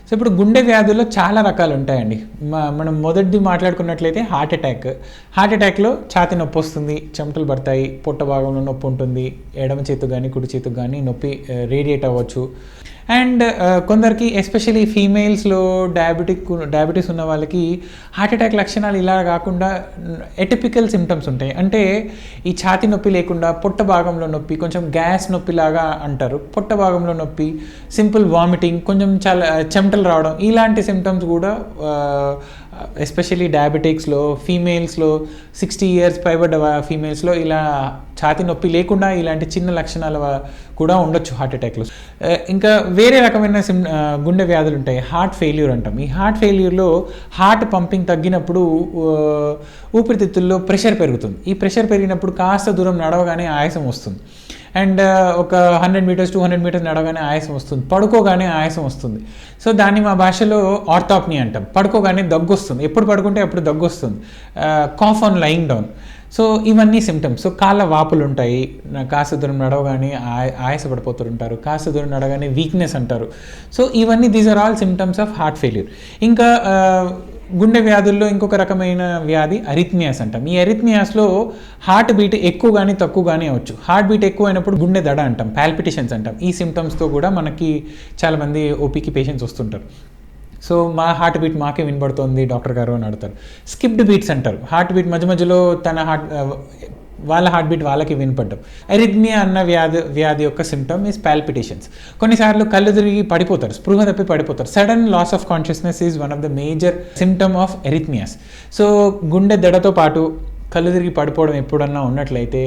So ఇప్పుడు గుండె వ్యాధుల్లో చాలా రకాలు ఉంటాయండి. మనం మొదటిది మాట్లాడుకున్నట్లయితే హార్ట్ అటాక్లో ఛాతీ నొప్పి వస్తుంది, చెమటలు పడతాయి, పొట్ట భాగంలో నొప్పి ఉంటుంది, ఎడమ చేతుకు కానీ కుడి చేతుకు కానీ నొప్పి రేడియేట్ అవ్వచ్చు. అండ్ కొందరికి ఎస్పెషలీ ఫీమేల్స్లో డయాబెటీస్ ఉన్న వాళ్ళకి హార్ట్ అటాక్ లక్షణాలు ఇలా కాకుండా ఎటిపికల్ సిమ్టమ్స్ ఉంటాయి. అంటే ఈ ఛాతీ నొప్పి లేకుండా పొట్ట భాగంలో నొప్పి, కొంచెం గ్యాస్ నొప్పిలాగా అంటారు, పొట్ట భాగంలో నొప్పి, సింపుల్ వామిటింగ్, కొంచెం చాలా చెమటలు రావడం, ఇలాంటి సిమ్టమ్స్ కూడా ఎస్పెషల్లీ డయాబెటిక్స్లో ఫీమేల్స్లో 60 years పైబడ్డ ఫీమేల్స్లో ఇలా ఛాతీ నొప్పి లేకుండా ఇలాంటి చిన్న లక్షణాలు కూడా ఉండొచ్చు హార్ట్ అటాక్లో. ఇంకా వేరే రకమైన గుండె వ్యాధులు ఉంటాయి. హార్ట్ ఫెయిల్యూర్ అంటాం. ఈ హార్ట్ ఫెయిల్యూర్లో హార్ట్ పంపింగ్ తగ్గినప్పుడు ఊపిరితిత్తుల్లో ప్రెషర్ పెరుగుతుంది. ఈ ప్రెషర్ పెరిగినప్పుడు కాస్త దూరం నడవగానే ఆయాసం వస్తుంది. అండ్ ఒక 100 meters 200 meters నడవగానే ఆయాసం వస్తుంది, పడుకోగానే ఆయాసం వస్తుంది. సో దాన్ని మా భాషలో ఆర్థోప్నియా అంటాం. పడుకోగానే దగ్గు వస్తుంది, ఎప్పుడు పడుకుంటే అప్పుడు దగ్గు వస్తుంది, cough on lying down. So ఇవన్నీ సిమ్టమ్స్. సో కాళ్ళ వాపులు ఉంటాయి, కాస్త దూరం నడవగానే ఆయాసపడిపోతుంటారు, కాస్త దూరం నడవగానే వీక్నెస్ అంటారు. సో ఇవన్నీ these are all symptoms of heart failure. ఇంకా గుండె వ్యాధుల్లో ఇంకొక రకమైన వ్యాధి అరిథ్మియాస్ అంటాం. ఈ అరిథ్మియాస్లో హార్ట్ బీట్ ఎక్కువ కానీ తక్కువ కానీ అవ్వచ్చు. హార్ట్ బీట్ ఎక్కువ అయినప్పుడు గుండె దడ అంటాం, పాల్పిటేషన్స్ అంటాం. ఈ సిమ్టమ్స్తో కూడా మనకి చాలామంది ఓపీకి పేషెంట్స్ వస్తుంటారు. సో మా హార్ట్ బీట్ మాకే వినబడుతుంది డాక్టర్ గారు అని అడుగుతారు. స్కిప్డ్ బీట్స్ అంటారు. హార్ట్ బీట్ మధ్య మధ్యలో వాళ్ళ హార్ట్ బీట్ వాళ్ళకి వినపడ్డం. అరిథ్మియా అన్న వ్యాధి యొక్క సిమ్టమ్ ఈజ్ పాల్పిటేషన్స్. కొన్నిసార్లు కళ్ళు తిరిగి పడిపోతారు, స్పృహ తప్పి పడిపోతారు. Sudden loss of consciousness is one of the major symptom of arrhythmias. So గుండె దడతో పాటు కళ్ళు తిరిగి పడిపోవడం ఎప్పుడన్నా ఉన్నట్లయితే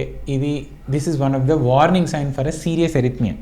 this is one of the warning sign for a serious arrhythmia.